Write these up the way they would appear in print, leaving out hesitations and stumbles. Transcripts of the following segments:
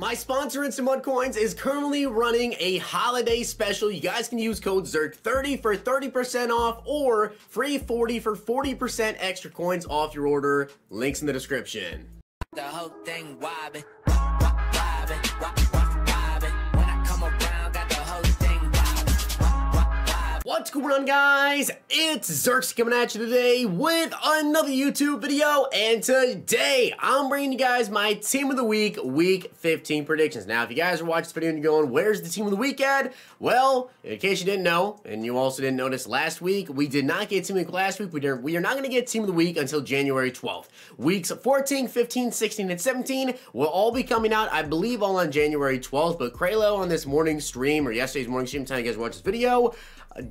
My sponsor, Instant Mud Coins, is currently running a holiday special. You guys can use code ZIRK30 for 30% off or free 40 for 40% extra coins off your order. Links in the description. The whole thing wobbin', wobbin'. When I come around, got the whole thing wobbin'. What's going on, guys? It's Zirksee coming at you today with another YouTube video, and today I'm bringing you guys my Team of the Week, Week 15 predictions. Now, if you guys are watching this video and you're going, where's the Team of the Week at? Well, in case you didn't know, and you also didn't notice last week, we did not get Team of the Week last week. We are not going to get Team of the Week until January 12th. Weeks 14, 15, 16, and 17 will all be coming out, I believe, all on January 12th, but Kraylo on this morning stream, or yesterday's morning stream, time you guys watch this video,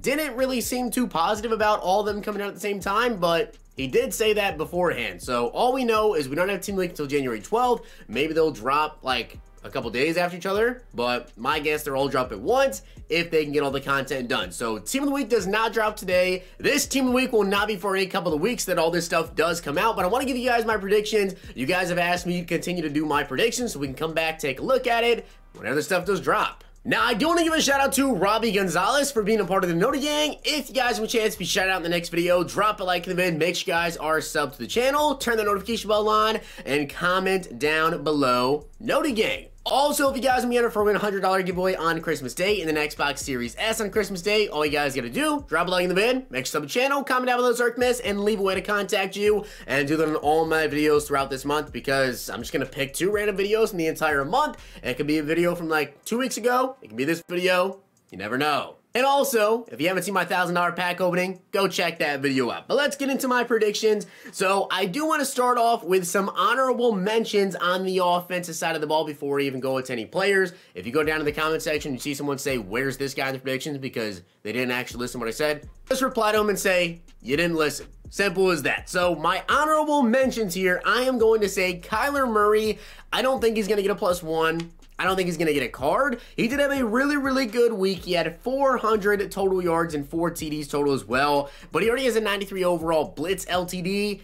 didn't really seem too positive about all of them coming out at the same time, but he did say that beforehand. So all we know is we don't have Team of the Week until January 12th. Maybe they'll drop like a couple days after each other, but my guess they're all drop at once if they can get all the content done. So Team of the Week does not drop today. This Team of the Week will not be for a couple of weeks that all this stuff does come out, but I want to give you guys my predictions. You guys have asked me to continue to do my predictions so we can come back, take a look at it whenever the stuff does drop. Now, I do want to give a shout out to Robbie Gonzalez for being a part of the Totw gang. If you guys have a chance to be shouted out in the next video, drop a like in the vid, make sure you guys are subbed to the channel, turn the notification bell on, and comment down below Totw gang. Also, if you guys want to be entered for a $100 giveaway on Christmas Day in the Xbox Series S on Christmas Day, all you guys gotta do, drop a like in the vid, make sure to sub the channel, comment down below Zirkmiss, and leave a way to contact you, and do that on all my videos throughout this month, because I'm just gonna pick 2 random videos in the entire month. It could be a video from like 2 weeks ago, it could be this video, you never know. And also, if you haven't seen my $1,000 pack opening, go check that video out. But let's get into my predictions. So I do want to start off with some honorable mentions on the offensive side of the ball before we even go into any players. If you go down to the comment section, you see someone say, where's this guy in the predictions, because they didn't actually listen to what I said, just reply to them and say, you didn't listen. Simple as that. So my honorable mentions here, I am going to say Kyler Murray. I don't think he's going to get a +1. I don't think he's going to get a card. He did have a really good week. He had 400 total yards and 4 TDs total as well. But he already has a 93 overall blitz LTD.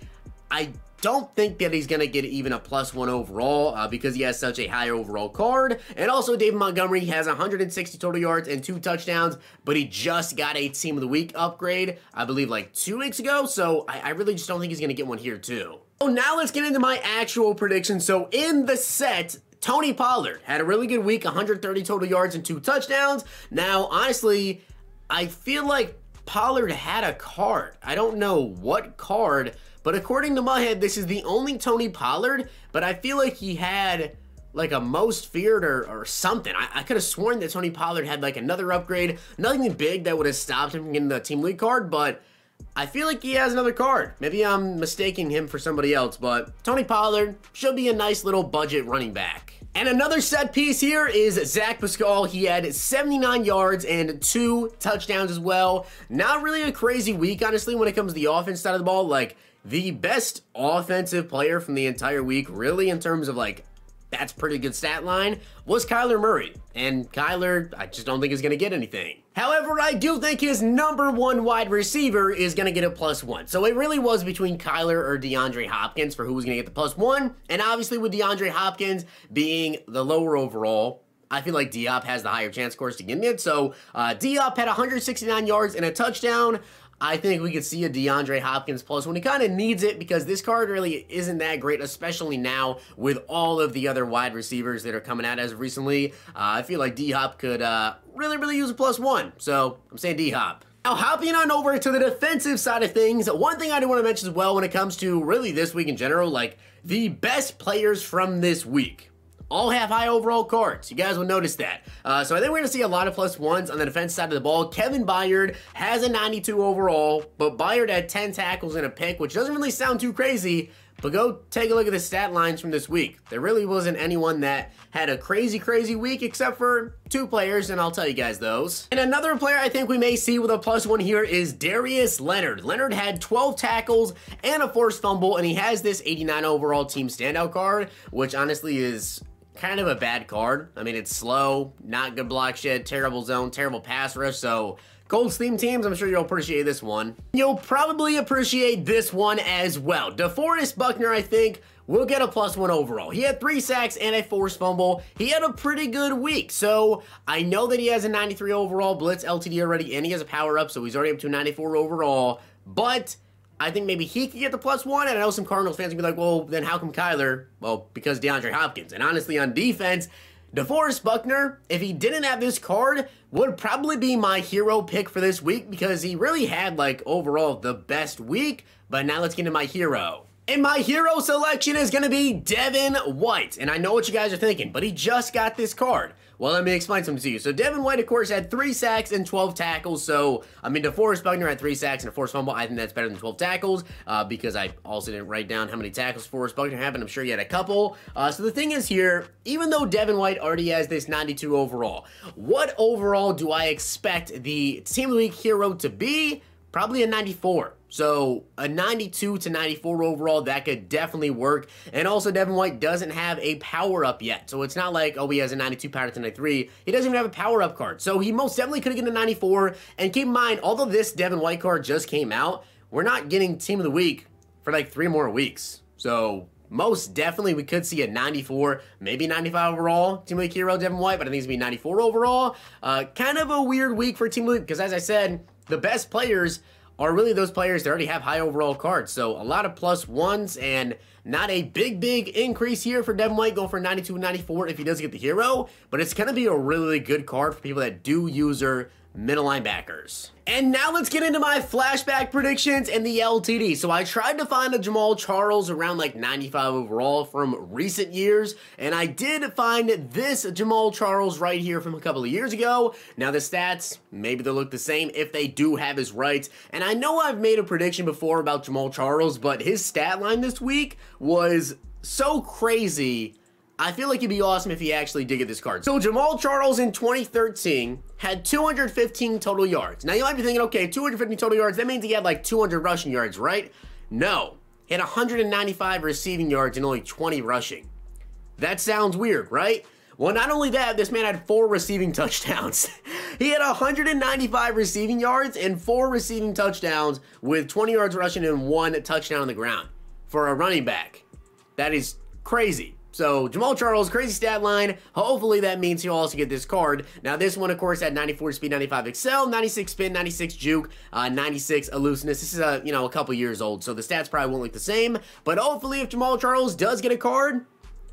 I don't think that he's going to get even a +1 overall because he has such a high overall card. And also, David Montgomery has 160 total yards and 2 touchdowns, but he just got a Team of the Week upgrade, I believe, like 2 weeks ago. So I really just don't think he's going to get one here, too. So now let's get into my actual predictions. So in the set, Tony Pollard had a really good week, 130 total yards and 2 touchdowns. Now, honestly, I feel like Pollard had a card. I don't know what card, but according to my head, this is the only Tony Pollard, but I feel like he had like a most feared or something. I could have sworn that Tony Pollard had like another upgrade, nothing big that would have stopped him from getting the team league card, but I feel like he has another card. Maybe I'm mistaking him for somebody else, but Tony Pollard should be a nice little budget running back. And another set piece here is Zach Pascal. He had 79 yards and 2 touchdowns as well. Not really a crazy week, honestly, when it comes to the offense side of the ball. Like, the best offensive player from the entire week, really, in terms of, like, that's pretty good stat line, was Kyler Murray. And Kyler, I just don't think is going to get anything. However, I do think his #1 wide receiver is going to get a +1. So it really was between Kyler or DeAndre Hopkins for who was going to get the +1. And obviously with DeAndre Hopkins being the lower overall, I feel like Diop has the higher chance, of course, to get it. So Diop had 169 yards and a touchdown. I think we could see a DeAndre Hopkins +1. He kind of needs it because this card really isn't that great, especially now with all of the other wide receivers that are coming out as of recently. I feel like D-Hop could really use a +1. So I'm saying D-Hop. Now, hopping on over to the defensive side of things, one thing I do want to mention as well when it comes to really this week in general, like the best players from this week all have high overall cards. You guys will notice that. So I think we're going to see a lot of +1s on the defense side of the ball. Kevin Byard has a 92 overall, but Byard had 10 tackles and a pick, which doesn't really sound too crazy, but go take a look at the stat lines from this week. There really wasn't anyone that had a crazy week except for 2 players, and I'll tell you guys those. And another player I think we may see with a +1 here is Darius Leonard. Leonard had 12 tackles and a forced fumble, and he has this 89 overall team standout card, which honestly is kind of a bad card. I mean, it's slow, not good block shed, terrible zone, terrible pass rush, so Colts theme teams, I'm sure you'll appreciate this one. You'll probably appreciate this one as well. DeForest Buckner, I think, will get a +1 overall. He had 3 sacks and a forced fumble. He had a pretty good week. So I know that he has a 93 overall blitz LTD already, and he has a power up, so he's already up to 94 overall. But I think maybe he could get the +1, and I know some Cardinals fans will be like, well, then how come Kyler? Well, because DeAndre Hopkins. And honestly, on defense, DeForest Buckner, if he didn't have this card, would probably be my hero pick for this week because he really had, like, overall the best week. But now let's get into my hero. And my hero selection is going to be Devin White. And I know what you guys are thinking, but he just got this card. Well, let me explain something to you. So Devin White, of course, had 3 sacks and 12 tackles. So, I mean, DeForest Buckner had 3 sacks and a forced fumble. I think that's better than 12 tackles because I also didn't write down how many tackles DeForest Buckner had, but I'm sure he had a couple. So the thing is here, even though Devin White already has this 92 overall, what overall do I expect the Team of the Week hero to be? Probably a 94. So a 92 to 94 overall, that could definitely work. And also Devin White doesn't have a power up yet. So it's not like, oh, he has a 92 power to 93. He doesn't even have a power up card. So he most definitely could have gotten a 94. And keep in mind, although this Devin White card just came out, we're not getting Team of the Week for like 3 more weeks. So most definitely we could see a 94, maybe 95 overall Team of the Week hero Devin White, but I think it's going to be 94 overall. Kind of a weird week for Team of the Week because, as I said, the best players are really those players that already have high overall cards. So a lot of +1s and not a big increase here for Devin White going for 92 and 94 if he does get the hero. But it's going to be a really good card for people that do use her middle linebackers. And now let's get into my flashback predictions and the LTD. So I tried to find a Jamal Charles around like 95 overall from recent years, and I did find this Jamal Charles right here from a couple of years ago. Now the stats, maybe they'll look the same if they do have his rights. And I know I've made a prediction before about Jamal Charles, but his stat line this week was so crazy. I feel like it'd be awesome if he actually did get this card. So Jamal Charles in 2013 had 215 total yards. Now you might be thinking, okay, 250 total yards, that means he had like 200 rushing yards, right? No, he had 195 receiving yards and only 20 rushing. That sounds weird, right? Well, not only that, this man had 4 receiving touchdowns. He had 195 receiving yards and 4 receiving touchdowns with 20 yards rushing and 1 touchdown on the ground for a running back. That is crazy. So Jamal Charles, crazy stat line. Hopefully that means he'll also get this card. Now this one, of course, had 94 speed, 95 excel, 96 spin, 96 juke, 96 elusiveness. This is a couple years old, so the stats probably won't look the same. But hopefully, if Jamal Charles does get a card,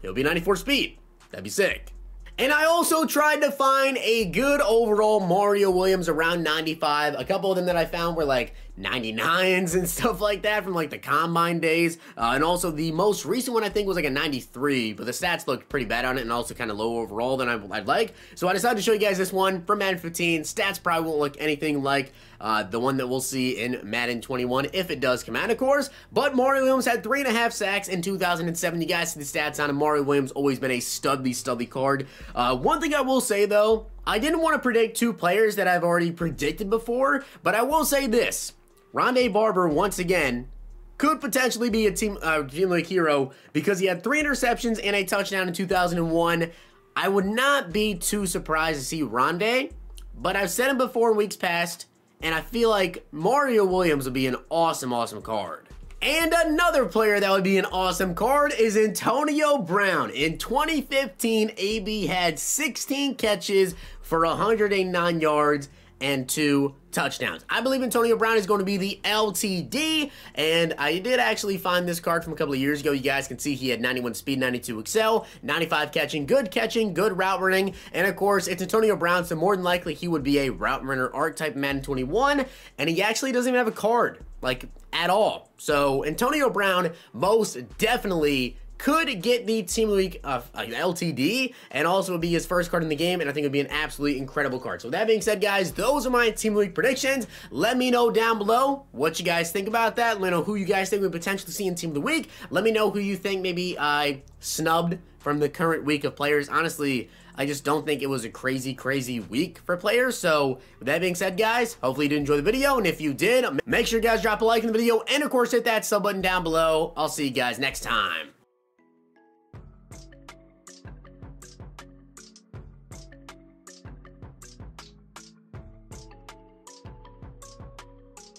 he'll be 94 speed. That'd be sick. And I also tried to find a good overall Mario Williams around 95. A couple of them that I found were like 99s and stuff like that from like the Combine days. And also the most recent one I think was like a 93, but the stats looked pretty bad on it and also kind of low overall than I'd like. So I decided to show you guys this one from Madden 15. Stats probably won't look anything like the one that we'll see in Madden 21 if it does come out, of course. But Mario Williams had 3.5 sacks in 2007. You guys see the stats on him. Mario Williams always been a studly card. One thing I will say though, I didn't want to predict 2 players that I've already predicted before, but I will say this. Rondé Barber, once again, could potentially be a Team League hero because he had 3 interceptions and a touchdown in 2001. I would not be too surprised to see Rondé, but I've said him before in weeks past, and I feel like Mario Williams would be an awesome card. And another player that would be an awesome card is Antonio Brown. In 2015, AB had 16 catches for 109 yards and 2 touchdowns. I believe Antonio Brown is going to be the LTD, and I did actually find this card from a couple of years ago. You guys can see he had 91 speed, 92 excel, 95 catching, good route running, and of course, it's Antonio Brown, so more than likely he would be a route runner archetype Madden 21, and he actually doesn't even have a card, like, at all. So, Antonio Brown most definitely could get the Team of the Week LTD, and also would be his first card in the game, and I think it would be an absolutely incredible card. So with that being said, guys, those are my Team of the Week predictions. Let me know down below what you guys think about that. Let me know who you guys think we potentially see in Team of the Week. Let me know who you think maybe I snubbed from the current week of players. Honestly, I just don't think it was a crazy week for players. So with that being said, guys, hopefully you did enjoy the video, and if you did, make sure you guys drop a like in the video, and of course hit that sub button down below. I'll see you guys next time.